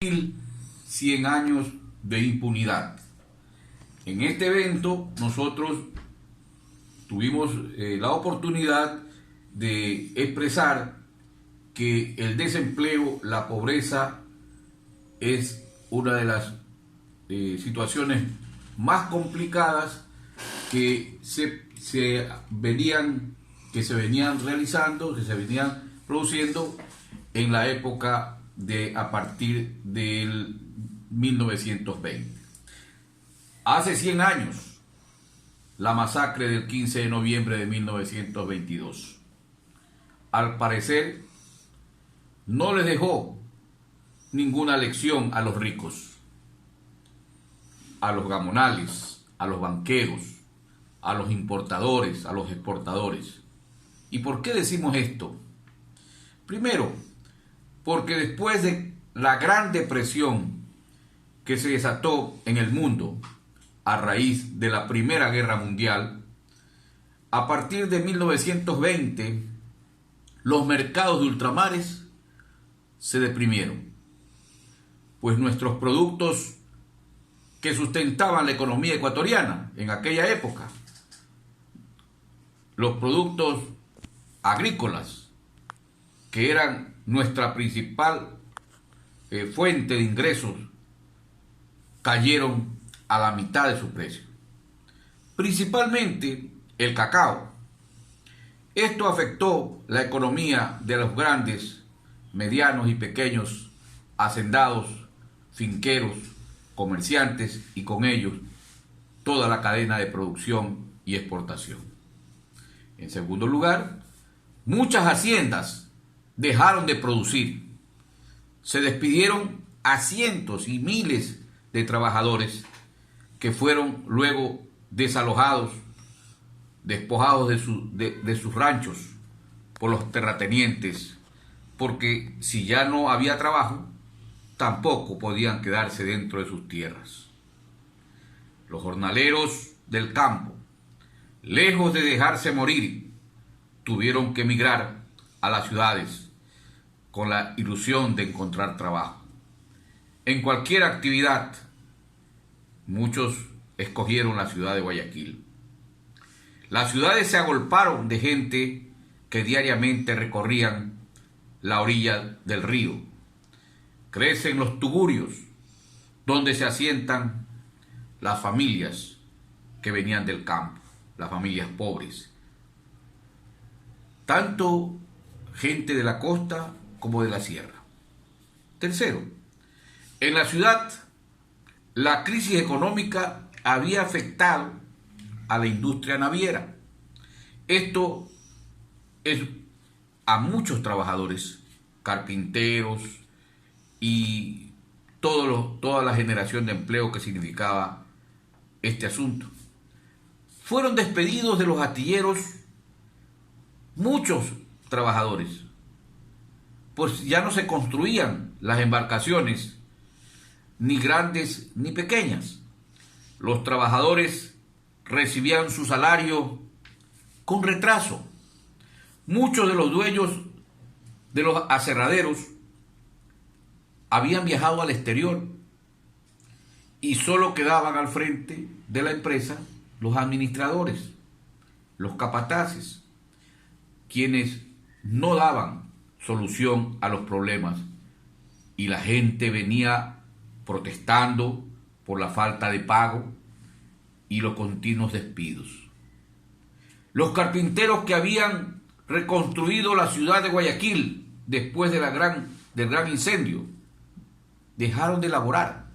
100 años de impunidad. En este evento nosotros tuvimos la oportunidad de expresar que el desempleo, la pobreza es una de las situaciones más complicadas que se venían realizando, que se venían produciendo en la época de a partir del 1920. Hace 100 años, la masacre del 15 de noviembre de 1922. Al parecer, no les dejó ninguna lección a los ricos, a los gamonales, a los banqueros, a los importadores, a los exportadores. ¿Y por qué decimos esto? Primero, porque después de la Gran Depresión que se desató en el mundo a raíz de la Primera Guerra Mundial, a partir de 1920, los mercados de ultramares se deprimieron, pues nuestros productos que sustentaban la economía ecuatoriana en aquella época, los productos agrícolas, que eran nuestra principal fuente de ingresos, cayeron a la mitad de su precio. Principalmente el cacao. Esto afectó la economía de los grandes, medianos y pequeños hacendados, finqueros, comerciantes y con ellos toda la cadena de producción y exportación. En segundo lugar, muchas haciendas dejaron de producir. Se despidieron a cientos y miles de trabajadores que fueron luego desalojados, despojados de sus ranchos por los terratenientes, porque si ya no había trabajo, tampoco podían quedarse dentro de sus tierras. Los jornaleros del campo, lejos de dejarse morir, tuvieron que emigrar a las ciudades con la ilusión de encontrar trabajo. En cualquier actividad, muchos escogieron la ciudad de Guayaquil. Las ciudades se agolparon de gente que diariamente recorrían la orilla del río. Crecen los tugurios, donde se asientan las familias que venían del campo, las familias pobres. Tanto gente de la costa como de la sierra. Tercero, en la ciudad, la crisis económica había afectado a la industria naviera. Esto es a muchos trabajadores, carpinteros y toda la generación de empleo que significaba este asunto. Fueron despedidos de los astilleros muchos trabajadores, pues ya no se construían las embarcaciones, ni grandes ni pequeñas. Los trabajadores recibían su salario con retraso. Muchos de los dueños de los aserraderos habían viajado al exterior y solo quedaban al frente de la empresa los administradores, los capataces, quienes no daban solución a los problemas, y la gente venía protestando por la falta de pago y los continuos despidos. Los carpinteros que habían reconstruido la ciudad de Guayaquil después del gran incendio dejaron de laborar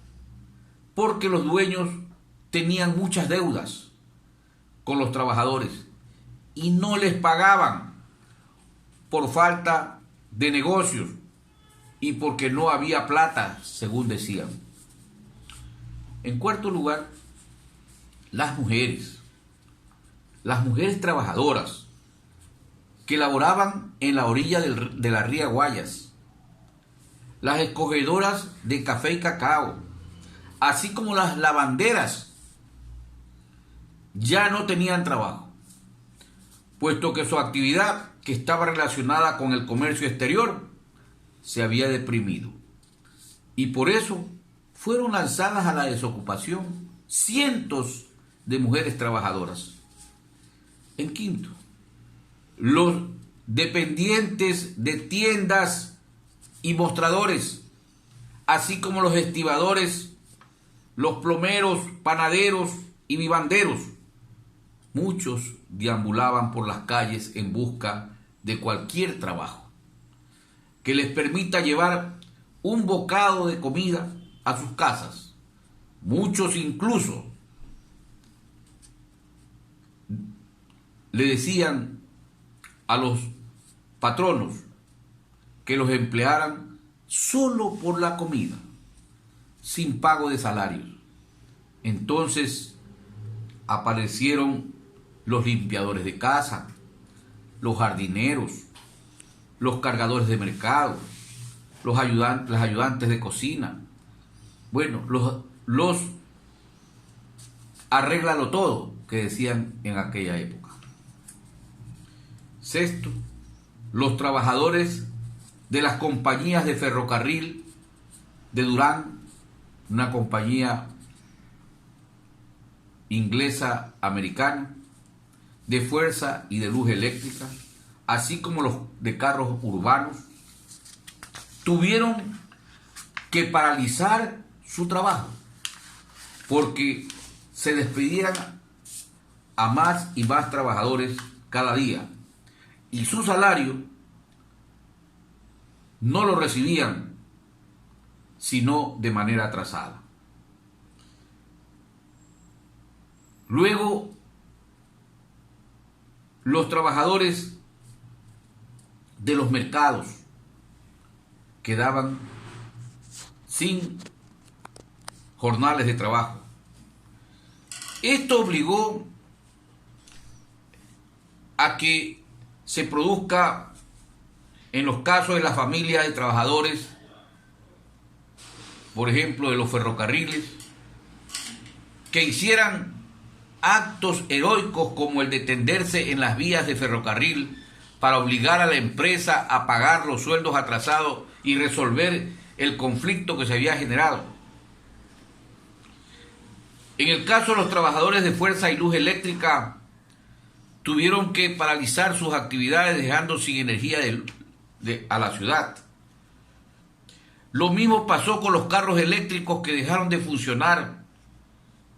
porque los dueños tenían muchas deudas con los trabajadores y no les pagaban por falta de negocios y porque no había plata, según decían. En cuarto lugar, las mujeres trabajadoras que laboraban en la orilla de la ría Guayas, las escogedoras de café y cacao, así como las lavanderas, ya no tenían trabajo, puesto que su actividad, que estaba relacionada con el comercio exterior, se había deprimido. Y por eso fueron lanzadas a la desocupación cientos de mujeres trabajadoras. En quinto, los dependientes de tiendas y mostradores, así como los estibadores, los plomeros, panaderos y vivanderos. Muchos deambulaban por las calles en busca de cualquier trabajo que les permita llevar un bocado de comida a sus casas. Muchos incluso le decían a los patronos que los emplearan solo por la comida, sin pago de salarios. Entonces aparecieron los limpiadores de casa, los jardineros, los cargadores de mercado, los ayudantes de cocina. Bueno, los arréglalo todo, que decían en aquella época. Sexto, los trabajadores de las compañías de ferrocarril de Durán, una compañía inglesa americana, de fuerza y de luz eléctrica, así como los de carros urbanos, tuvieron que paralizar su trabajo porque se despidieran a más y más trabajadores cada día y su salario no lo recibían sino de manera atrasada. Luego, los trabajadores de los mercados quedaban sin jornales de trabajo. Esto obligó a que se produzca, en los casos de las familias de trabajadores, por ejemplo, de los ferrocarriles, que hicieran actos heroicos como el de tenderse en las vías de ferrocarril para obligar a la empresa a pagar los sueldos atrasados y resolver el conflicto que se había generado. En el caso de los trabajadores de fuerza y luz eléctrica, tuvieron que paralizar sus actividades dejando sin energía a la ciudad. Lo mismo pasó con los carros eléctricos que dejaron de funcionar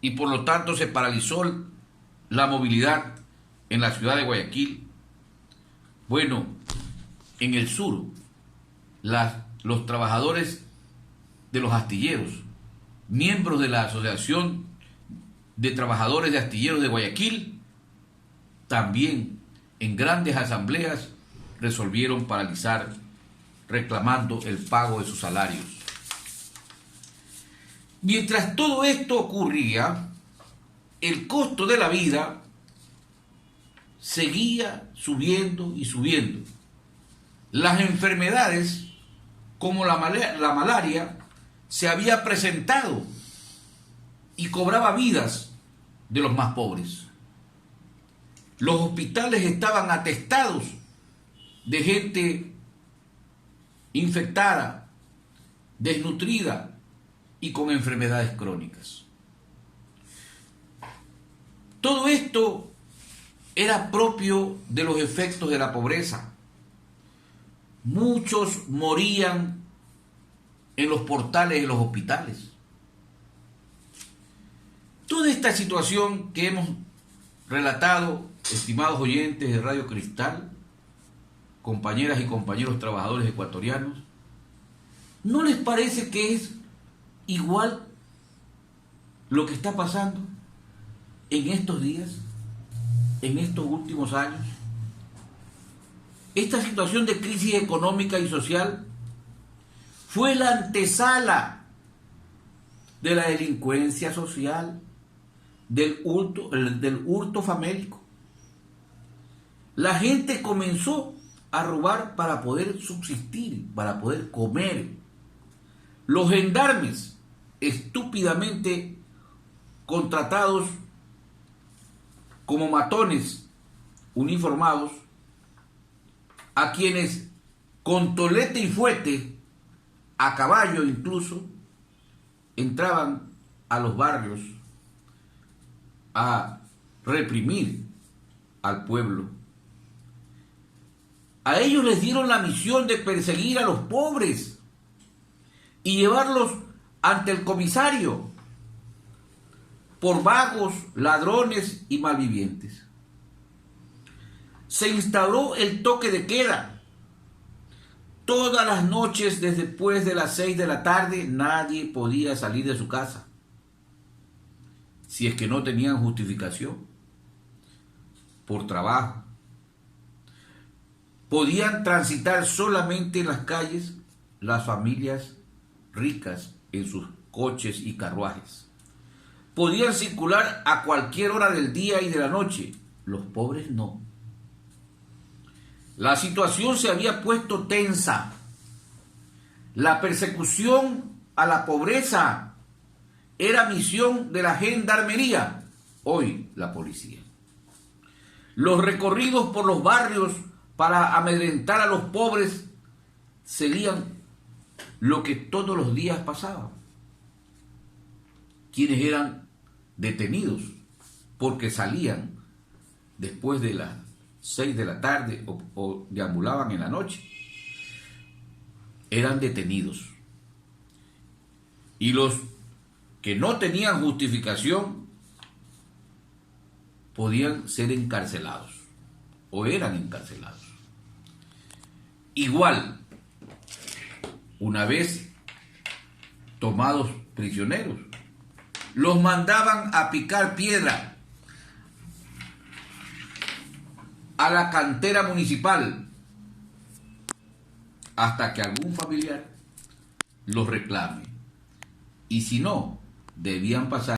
y por lo tanto se paralizó la movilidad en la ciudad de Guayaquil. Bueno, en el sur, los trabajadores de los astilleros, miembros de la Asociación de Trabajadores de Astilleros de Guayaquil, también en grandes asambleas resolvieron paralizar, reclamando el pago de sus salarios. Mientras todo esto ocurría, el costo de la vida seguía subiendo y subiendo. Las enfermedades, como la malaria, se había presentado y cobraba vidas de los más pobres. Los hospitales estaban atestados de gente infectada, desnutrida y con enfermedades crónicas. Todo esto era propio de los efectos de la pobreza. Muchos morían en los portales de los hospitales. Toda esta situación que hemos relatado, estimados oyentes de Radio Cristal, compañeras y compañeros trabajadores ecuatorianos, ¿no les parece que es igual lo que está pasando en estos días, en estos últimos años? Esta situación de crisis económica y social fue la antesala de la delincuencia social, del hurto famélico. La gente comenzó a robar para poder subsistir, para poder comer. Los gendarmes, estúpidamente contratados como matones uniformados, a quienes con tolete y fuete a caballo incluso, entraban a los barrios a reprimir al pueblo. A ellos les dieron la misión de perseguir a los pobres y llevarlos ante el comisario por vagos, ladrones y malvivientes. Se instauró el toque de queda. Todas las noches, después de las 6 de la tarde, nadie podía salir de su casa, si es que no tenían justificación por trabajo. Podían transitar solamente en las calles las familias ricas en sus coches y carruajes. Podían circular a cualquier hora del día y de la noche. Los pobres no. La situación se había puesto tensa. La persecución a la pobreza era misión de la gendarmería, hoy la policía. Los recorridos por los barrios para amedrentar a los pobres serían lo que todos los días pasaba. Quienes eran detenidos porque salían después de las 6 de la tarde o deambulaban en la noche, eran detenidos. Y los que no tenían justificación podían ser encarcelados o eran encarcelados. Igual, una vez tomados prisioneros, los mandaban a picar piedra a la cantera municipal hasta que algún familiar los reclame. Y si no, debían pasar